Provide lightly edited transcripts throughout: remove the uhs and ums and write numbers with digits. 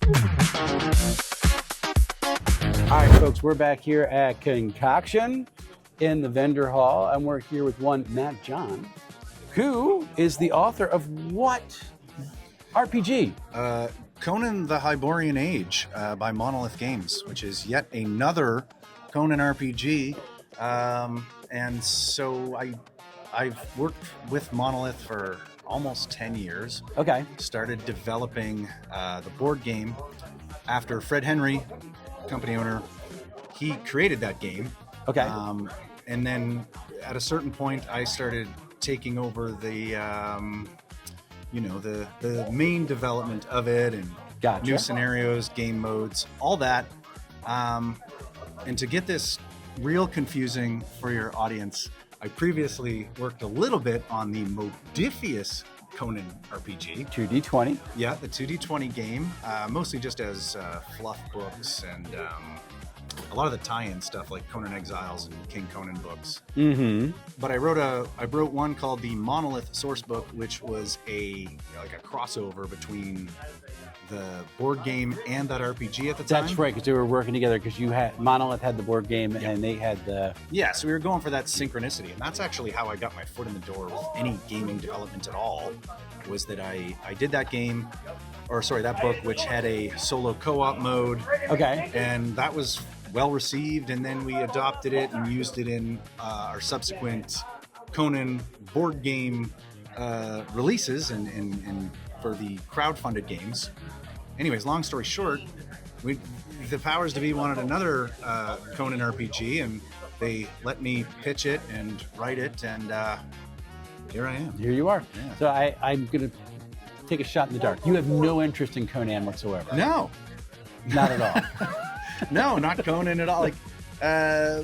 All right, folks, we're back here at Concoction in the vendor hall, and we're here with one Matt John, who is the author of what RPG? Conan the Hyborian Age by Monolith Games, which is yet another Conan RPG. And so I've worked with Monolith for almost 10 years. Okay. Started developing the board game after Fred Henry, company owner, he created that game. Okay. And then at a certain point, I started taking over the main development of it and Gotcha. new scenarios, game modes, all that. And to get this real confusing for your audience, I previously worked a little bit on the modifious Conan RPG. 2D20. Yeah, the 2D20 game, mostly just as fluff books and a lot of the tie-in stuff like Conan Exiles and King Conan books. Mm-hmm. But I wrote one called the Monolith Sourcebook, which was a crossover between the board game and that RPG at the time. That's right, because they were working together, because Monolith had the board game and they had the... Yeah, so we were going for that synchronicity, and that's actually how I got my foot in the door with any gaming development at all, was that I did that book, which had a solo co-op mode. Okay. And that was well received, and then we adopted it and used it in our subsequent Conan board game releases and for the crowdfunded games. Anyways, long story short, the powers to be wanted another Conan RPG, and they let me pitch it and write it, and here I am. Here you are. Yeah. So I'm going to take a shot in the dark. You have no interest in Conan whatsoever. No. Not at all. No, not Conan at all. Like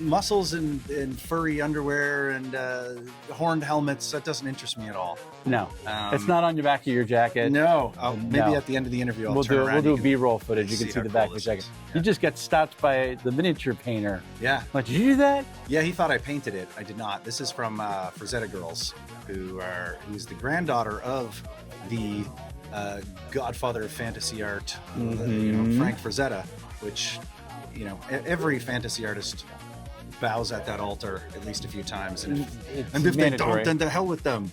muscles and furry underwear and horned helmets, that doesn't interest me at all. No. It's not on the back of your jacket. No. Maybe No. at the end of the interview We'll do B-roll footage. You can see the back of your jacket. Yeah. You just got stopped by the miniature painter. Yeah. Like, did you do that? Yeah, he thought I painted it. I did not. This is from Frazetta Girls, who's the granddaughter of the godfather of fantasy art, Frank Frazetta, which, every fantasy artist bows at that altar at least a few times. And if they don't, then the hell with them.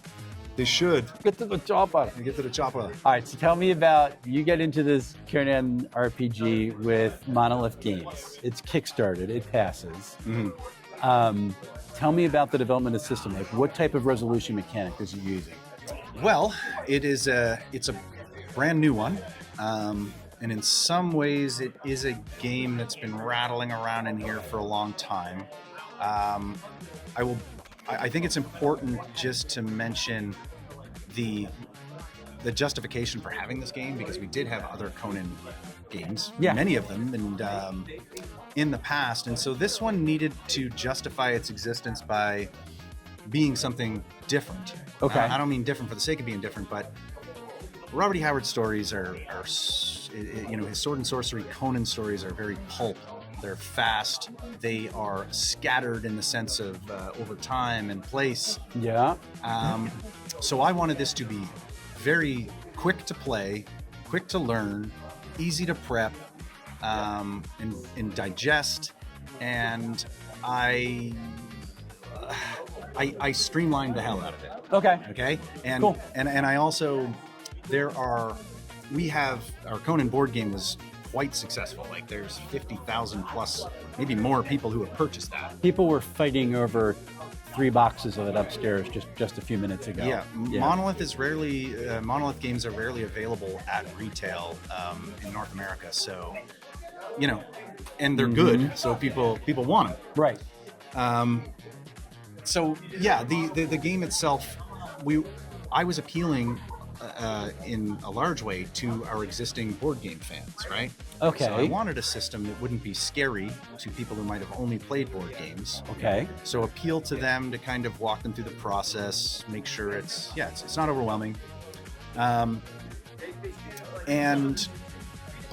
They should. Get to the chopper. Get to the chopper. All right, so tell me about, you get into this Conan RPG with Monolith Games. It's kickstarted, it passes. Mm-hmm. Tell me about the development of the system. Like, what type of resolution mechanic is it using? Well, it's a brand new one. And in some ways, it is a game that's been rattling around in here for a long time. I think it's important just to mention the justification for having this game, because we did have other Conan games, many of them, and in the past. And so this one needed to justify its existence by being something different. Okay. I don't mean different for the sake of being different, but Robert E. Howard stories are his sword and sorcery Conan stories are very pulp. They're fast. They are scattered in the sense of over time and place. Yeah. So I wanted this to be very quick to play, quick to learn, easy to prep, and digest. And I streamlined the hell out of it. Okay. And cool. And I also, we have our Conan board game was quite successful. Like, there's 50,000 plus, maybe more people who have purchased that. People were fighting over 3 boxes of it upstairs just a few minutes ago. Yeah. Monolith games are rarely available at retail in North America. So, and they're good. So people want them. Right. So yeah, the game itself, I was appealing in a large way to our existing board game fans, right? Okay. So I wanted a system that wouldn't be scary to people who might have only played board games. Okay. So appeal to them, to kind of walk them through the process, make sure it's not overwhelming. But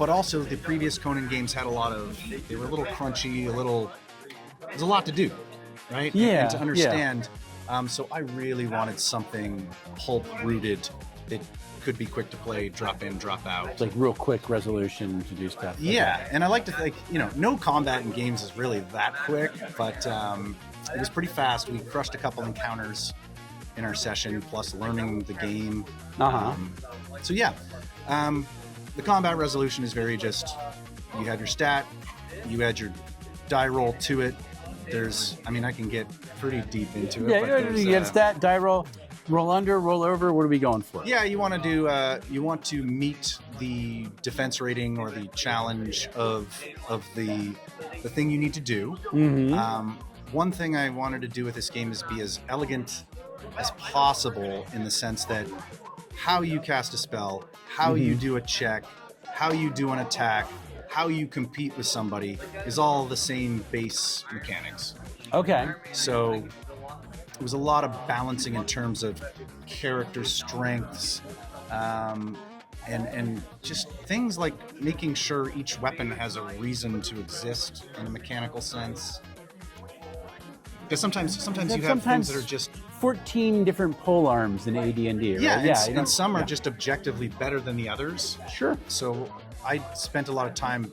also the previous Conan games had they were a little crunchy, there's a lot to do, right? Yeah. And to understand. So I really wanted something pulp-rooted that could be quick to play, drop in, drop out. It's like real quick resolution to do stuff. Yeah, and I like to think, no combat in games is really that quick, but it was pretty fast. We crushed a couple encounters in our session, plus learning the game. So yeah, the combat resolution is very just, you have your stat, you add your die roll to it. I can get pretty deep into it. Yeah, you get stat, die roll, roll under, roll over. What are we going for? Yeah, you want to meet the defense rating or the challenge of the thing you need to do. One thing I wanted to do with this game is be as elegant as possible, in the sense that how you cast a spell, how you do a check, how you do an attack, how you compete with somebody is all the same base mechanics. Okay. So it was a lot of balancing in terms of character strengths, and just things like making sure each weapon has a reason to exist in a mechanical sense. Because sometimes you have things that are just 14 different pole arms in AD&D, right? Yeah, and some are just objectively better than the others. Sure. So I spent a lot of time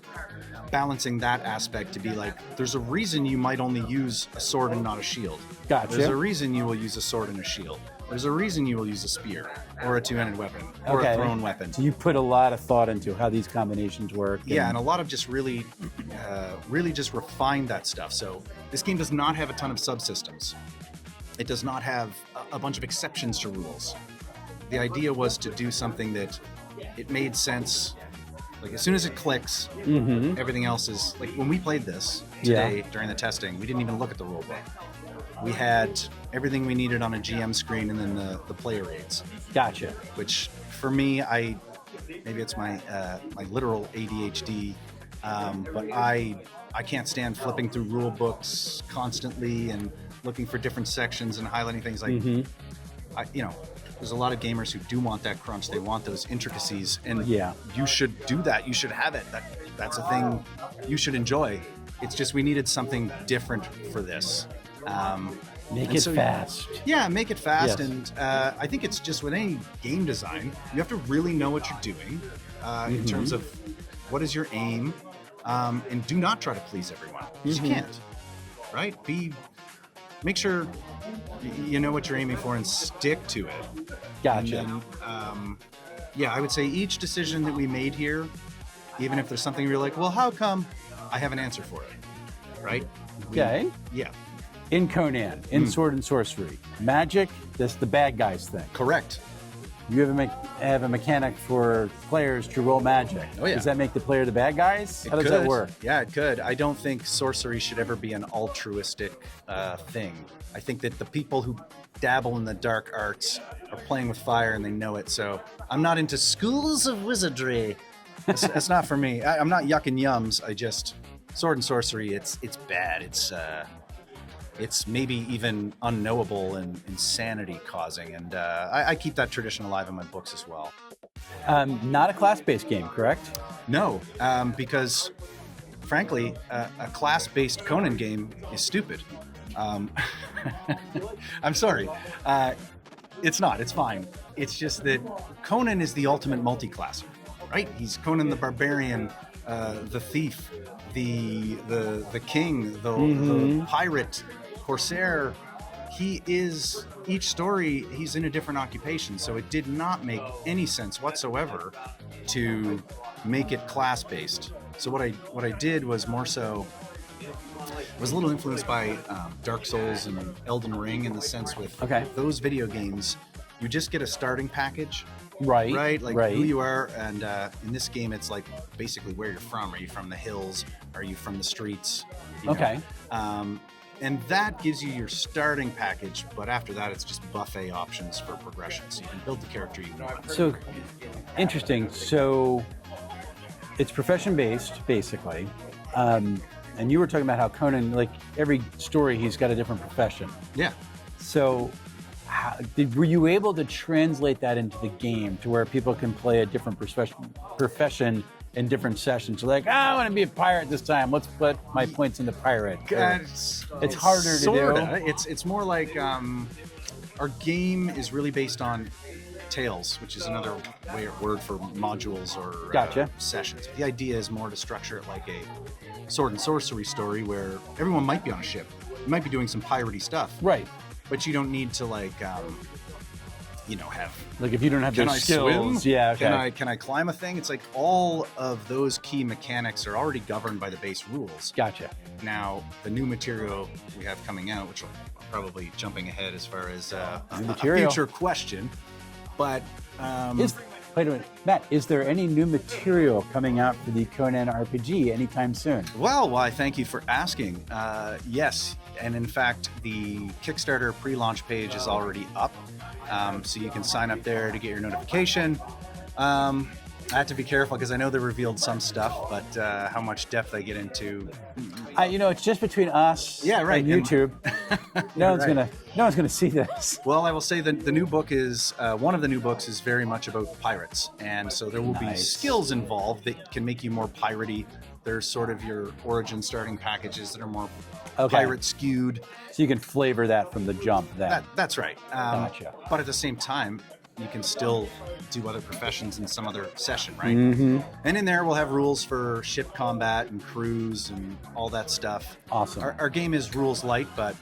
balancing that aspect to be like, there's a reason you might only use a sword and not a shield. Gotcha. There's a reason you will use a sword and a shield. There's a reason you will use a spear or a two-handed weapon or a thrown weapon. So you put a lot of thought into how these combinations work. Yeah, and a lot of just really just refined that stuff. So this game does not have a ton of subsystems. It does not have a bunch of exceptions to rules. The idea was to do something that it made sense. Like, as soon as it clicks, everything else is like, when we played this today during the testing, we didn't even look at the rule book. We had everything we needed on a GM screen, and then the player aids. Gotcha. Which for me, maybe it's my literal ADHD, but I can't stand flipping through rule books constantly and looking for different sections and highlighting things. Like, there's a lot of gamers who do want that crunch. They want those intricacies, and you should do that. You should have it. That's a thing you should enjoy. It's just we needed something different for this. Make it fast. Yeah, make it fast. Yes. And I think it's just with any game design, you have to really know what you're doing in terms of what is your aim, and do not try to please everyone. You can't, right? Make sure you know what you're aiming for and stick to it. Gotcha. And then, I would say each decision that we made here, even if there's something you're like, well, how come? I have an answer for it, right? Okay. Yeah. In Conan, in Sword and Sorcery, magic, that's the bad guys thing. Correct. You have a mechanic for players to roll magic. Oh, yeah. Does that make the player the bad guys? How does that work? Yeah, it could. I don't think sorcery should ever be an altruistic thing. I think that the people who dabble in the dark arts are playing with fire and they know it. So I'm not into schools of wizardry. That's not for me. I'm not yucking yums. Sword and sorcery, it's bad. It's maybe even unknowable and insanity causing. And I keep that tradition alive in my books as well. Not a class-based game, correct? No, because frankly, a class-based Conan game is stupid. I'm sorry. It's not. It's fine. It's just that Conan is the ultimate multi-classer, right? He's Conan the Barbarian, the thief, the king, the pirate, corsair. He is, each story, he's in a different occupation, so it did not make any sense whatsoever to make it class-based. So what I did was more so, was a little influenced by Dark Souls and Elden Ring, in the sense with those video games, you just get a starting package. Right? Like who you are, and in this game it's like basically where you're from. Are you from the hills? Are you from the streets? You know? And that gives you your starting package, but after that it's just buffet options for progression, so you can build the character you want. So, interesting. So, it's profession-based, basically. And you were talking about how Conan, like every story, he's got a different profession. Yeah. So, were you able to translate that into the game to where people can play a different profession in different sessions? So like, I want to be a pirate this time. Let's put my points into pirate. It's harder to do. It's more like our game is really based on tales, which is another word for modules or Gotcha. sessions. The idea is more to structure it like a sword and sorcery story where everyone might be on a ship. You might be doing some piratey stuff. Right. But you don't need to have. Like if you don't have Can those I skills, swim? yeah. Okay. Can I climb a thing? It's like all of those key mechanics are already governed by the base rules. Gotcha. Now, the new material we have coming out, which I'm probably jumping ahead as far as a future question, but wait a minute, Matt, is there any new material coming out for the Conan RPG anytime soon? Well, why, thank you for asking. Yes, and in fact, the Kickstarter pre-launch page is already up, so you can sign up there to get your notification. I have to be careful because I know they revealed some stuff, but how much depth I get into, it's just between us and YouTube. No one's gonna see this. Well, I will say that the new book is one of the new books is very much about pirates, and so there will be skills involved that can make you more piratey. There's sort of your origin starting packages that are more pirate skewed. So you can flavor that from the jump. That's right. Gotcha. But at the same time, you can still do other professions in some other session, right? Mm-hmm. And in there, we'll have rules for ship combat and crews and all that stuff. Awesome. Our game is rules light, but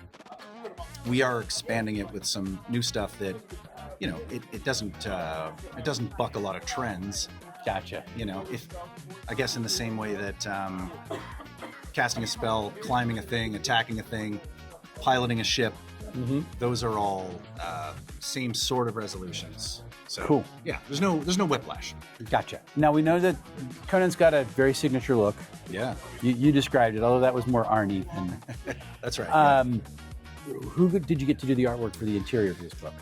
we are expanding it with some new stuff that, it doesn't buck a lot of trends. Gotcha. I guess in the same way that casting a spell, climbing a thing, attacking a thing, piloting a ship, those are all same sort of resolutions. So cool. Yeah, there's no whiplash. Gotcha. Now we know that Conan's got a very signature look. Yeah. You described it, although that was more Arnie than. That's right. Who did you get to do the artwork for the interior of this book?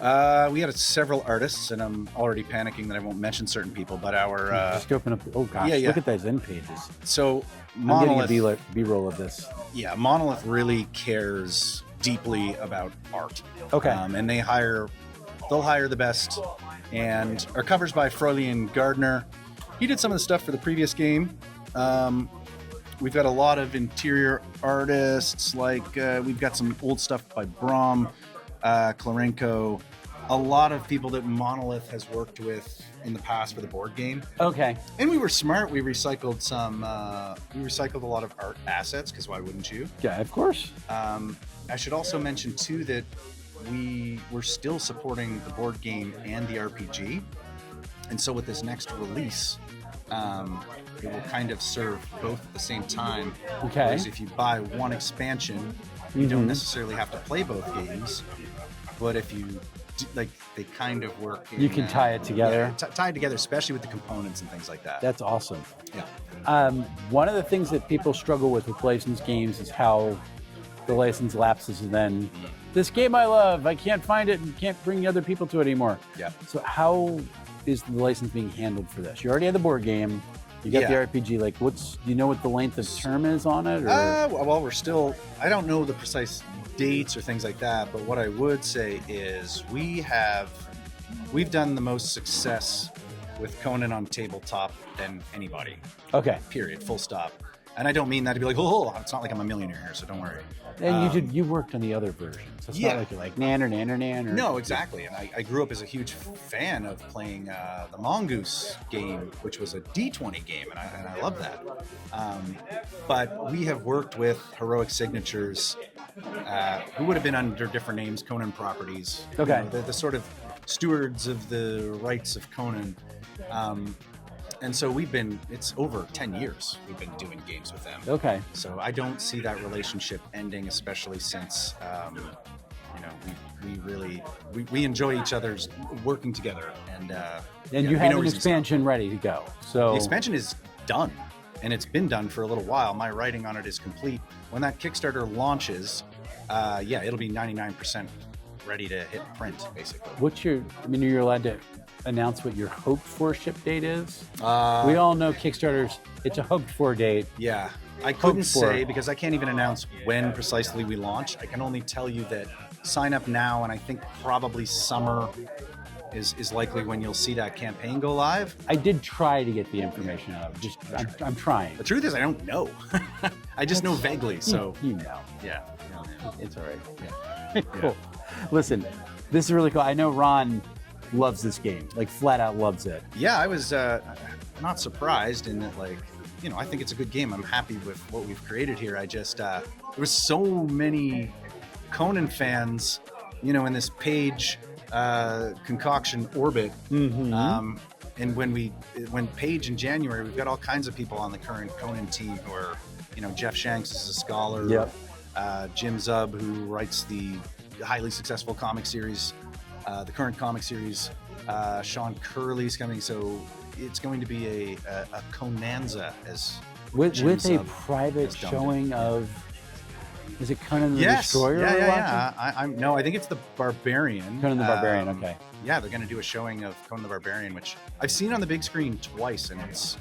We had several artists, and I'm already panicking that I won't mention certain people, but our just open up. Oh gosh, yeah. Look at those end pages. So Monolith, I'm getting a B-roll of this. Yeah, Monolith really cares deeply about art. Okay. And they'll hire the best. And our cover's by Frolian Gardner. He did some of the stuff for the previous game. We've got a lot of interior artists, we've got some old stuff by Brom, Klarenko, a lot of people that Monolith has worked with in the past for the board game. Okay. And we were smart. We recycled a lot of art assets, because why wouldn't you? Yeah, of course. I should also mention too that we're still supporting the board game and the RPG. And so with this next release, it will kind of serve both at the same time. Okay. Whereas if you buy one expansion, you don't necessarily have to play both games. But if you they kind of work. You can tie it together. Yeah, tie it together, especially with the components and things like that. That's awesome. Yeah. One of the things that people struggle with licensed games is how the license lapses, and then this game I love, I can't find it and can't bring other people to it anymore. Yeah. So how is the license being handled for this? You already had the board game. You got the RPG. Do you know what the length of term is on it? Or? Well, we're still. I don't know the precise dates or things like that, but what I would say is we've done the most success with Conan on tabletop than anybody. Okay. Period. Full stop. And I don't mean that to be like, oh, it's not like I'm a millionaire here, so don't worry. And you worked on the other versions. So it's not like you're like nan or nan or nan. Or... No, exactly. And I grew up as a huge fan of playing the Mongoose game, which was a D20 game, and I love that. But we have worked with Heroic Signatures, who would have been under different names, Conan Properties. Okay. The sort of stewards of the rights of Conan. And so it's over 10 years we've been doing games with them. Okay. So I don't see that relationship ending, especially since, we enjoy each other's working together. And you have an expansion ready to go. So the expansion is done, and it's been done for a little while. My writing on it is complete. When that Kickstarter launches, it'll be 99% ready to hit print, basically. You're allowed to announce what your hoped for ship date is? We all know Kickstarters, it's a hoped for date. Yeah, I couldn't say because I can't even announce when precisely we launch. I can only tell you that sign up now, and I think probably summer is likely when you'll see that campaign go live. I did try to get the information out. I'm trying. The truth is I don't know. I just know vaguely, so. You know. Yeah. It's all right. Yeah. Cool. Listen, this is really cool. I know Ron loves this game, like flat out loves it. Yeah, I was not surprised in that, like, you know, I think it's a good game. I'm happy with what we've created here. I just there was so many Conan fans, you know, in this Page concoction orbit. And when Page in January, we've got all kinds of people on the current Conan team who are, you know, Jeff Shanks is a scholar. Yep. Jim Zub, who writes the highly successful comic series, the current comic series. Sean Curley's coming, so it's going to be a Conanza as with Jim a Zub private has dubbed showing of. Is it Conan the Yes, Destroyer? yeah, we're yeah, watching? I think it's the Barbarian. Conan the Barbarian. Okay. Yeah, they're going to do a showing of Conan the Barbarian, which I've seen on the big screen twice, and it's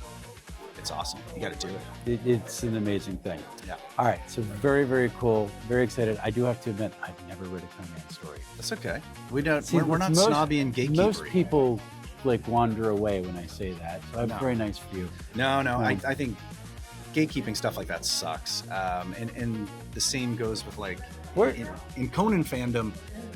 awesome. You got to do it. It's an amazing thing. Yeah. All right, so very, very cool. Very excited. I do have to admit, I've never read a Conan story. That's okay. We don't. See, we're not most- snobby and gatekeepery. Most people like wander away when I say that. So I'm No. very nice for you. No. No. I think gatekeeping stuff like that sucks. And the same goes with, like, Where- in Conan fandom,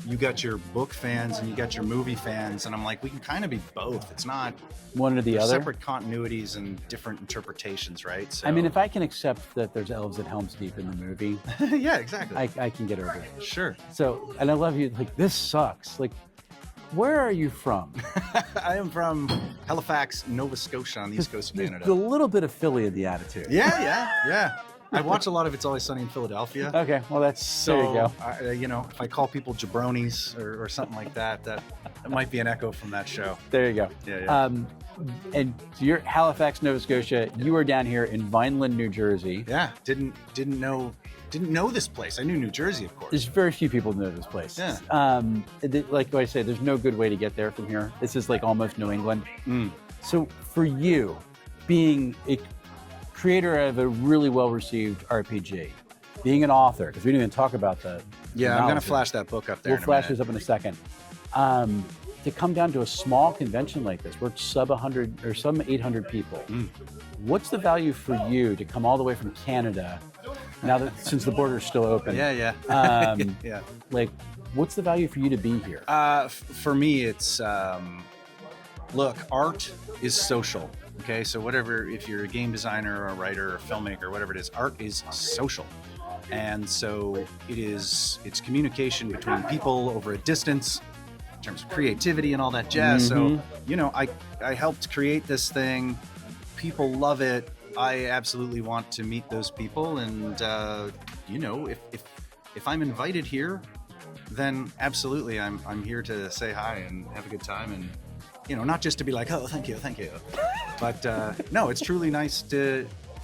you got your book fans and you got your movie fans, and I'm like, we can kind of be both. It's not One or the there's other. separate continuities and different interpretations, right? So, I mean, if I can accept that there's elves at Helm's Deep in the movie, yeah, exactly. I can get over it. Sure. So, and I love you. Like, this sucks. Like, where are you from? I am from Halifax, Nova Scotia, on the east coast of There's Canada. a little bit of Philly in the attitude. Yeah. I watch a lot of It's Always Sunny in Philadelphia. Okay, well, that's So, there you go. you know, if I call people jabronis or something like that, that might be an echo from that show. There you go. Yeah. And so you're Halifax, Nova Scotia. You are down here in Vineland, New Jersey. Yeah, didn't know this place. I knew New Jersey, of course. There's very few people who know this place. Yeah. Like I said, there's no good way to get there from here. This is like almost New England. Mm. So for you, being a creator of a really well-received RPG, being an author, because we didn't even talk about the Yeah, I'm gonna knowledge. flash that book up there. We'll in a flash minute. this up in a second. To come down to a small convention like this, we're sub 100 or some 800 people. What's the value for you to come all the way from Canada, now that since the border's still open? Yeah. Yeah. Like, what's the value for you to be here? For me, it's look, art is social. Okay, so whatever, if you're a game designer or a writer or a filmmaker, whatever it is, art is social. And so it's communication between people over a distance in terms of creativity and all that jazz. So, you know, I helped create this thing. People love it. I absolutely want to meet those people. And, you know, if I'm invited here, then absolutely I'm here to say hi and have a good time. And, you know, not just to be like, oh, thank you. But no, it's truly nice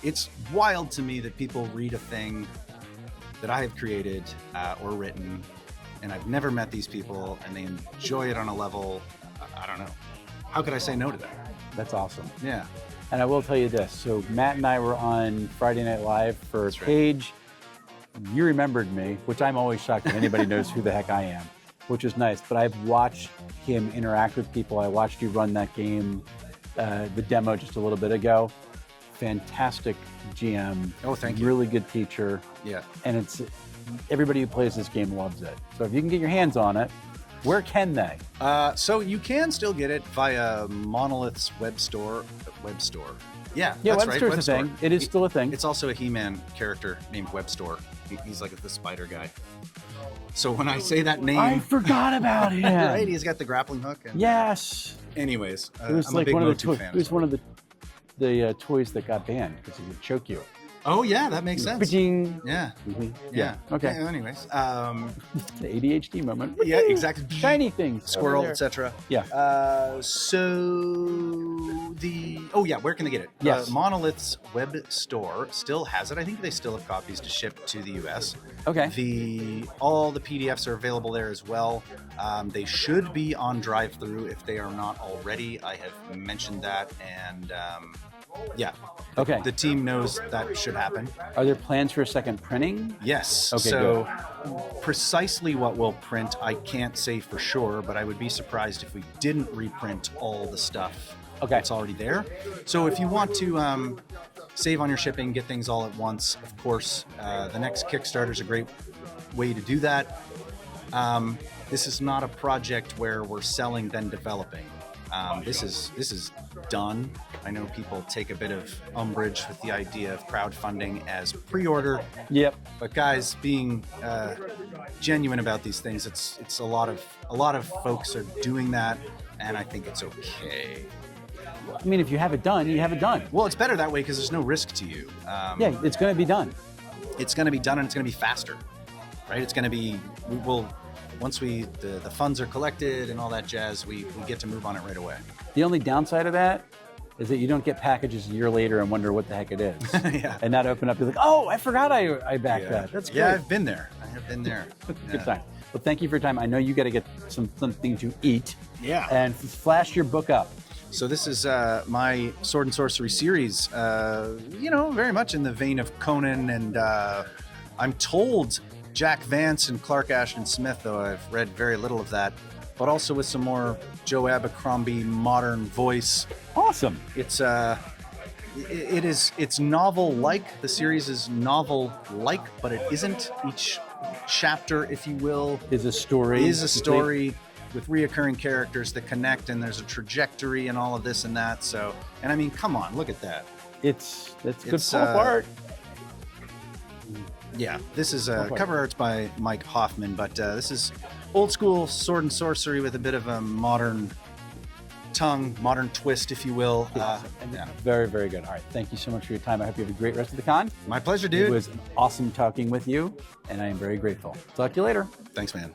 it's wild to me that people read a thing that I have created or written, and I've never met these people, and they enjoy it on a level, I don't know. How could I say no to that? That's awesome. Yeah. And I will tell you this. So Matt and I were on Friday Night Live for That's right. Paige. You remembered me, which I'm always shocked if anybody knows who the heck I am, which is nice. But I've watched him interact with people. I watched you run that game, the demo just a little bit ago. Fantastic GM. Oh, thank you. Really good teacher. Yeah. And it's everybody who plays this game loves it. So if you can get your hands on it, where can they? So you can still get it via Monolith's web store. Yeah, Yeah, that's Web right. Store's Web a store. thing. It is still a thing. It's also a He-Man character named Web Store. He's like the spider guy. So when I say that name, I forgot about him. right? He's got the grappling hook. And, Yes. Anyways, It was I'm like a big one of the Motu toys. fan. It was one of the toys that got banned because it would choke you. Oh yeah, that makes sense. Ba-ching. Yeah. Mhm. Yeah. Okay. Yeah, anyways, The ADHD moment. yeah, exactly. Shiny things. Squirrel, over there. etc. Yeah. Where can they get it? Yes. Monolith's web store still has it. I think they still have copies to ship to the US. Okay. All the PDFs are available there as well. They should be on drive-through if they are not already. I have mentioned that, and yeah. Okay. The team knows that should happen. Are there plans for a second printing? Yes. Okay, So precisely what we'll print, I can't say for sure, but I would be surprised if we didn't reprint all the stuff Okay. that's already there. So if you want to save on your shipping, get things all at once, of course, the next Kickstarter is a great way to do that. This is not a project where we're selling then developing. This is done. I know people take a bit of umbrage with the idea of crowdfunding as pre-order. Yep. But guys, being genuine about these things, it's a lot of folks are doing that, and I think it's okay. I mean, if you have it done, you have it done. Well, it's better that way because there's no risk to you. Yeah, it's going to be done. It's going to be done, and it's going to be faster, right? It's going to be once the funds are collected and all that jazz, we get to move on it right away. The only downside of that is that you don't get packages a year later and wonder what the heck it is. Yeah. And not open up, you're like, oh, I forgot I backed that. That's great. Yeah, I've been there. I have been there. Good time. Well, thank you for your time. I know you got to get something to eat. Yeah. And flash your book up. So this is my Sword and Sorcery series, very much in the vein of Conan, and I'm told Jack Vance and Clark Ashton Smith, though I've read very little of that, but also with some more Joe Abercrombie modern voice. Awesome. It's novel-like. The series is novel-like, but it isn't. Each chapter, if you will, Is a story. With reoccurring characters that connect, and there's a trajectory and all of this and that. So, and I mean, come on, look at that. That's good pulp art. Yeah, this is cover art's by Mike Hoffman, but this is old school sword and sorcery with a bit of a modern twist, if you will. Very, very good. All right, thank you so much for your time. I hope you have a great rest of the con. My pleasure, dude. It was awesome talking with you, and I am very grateful. Talk to you later. Thanks, man.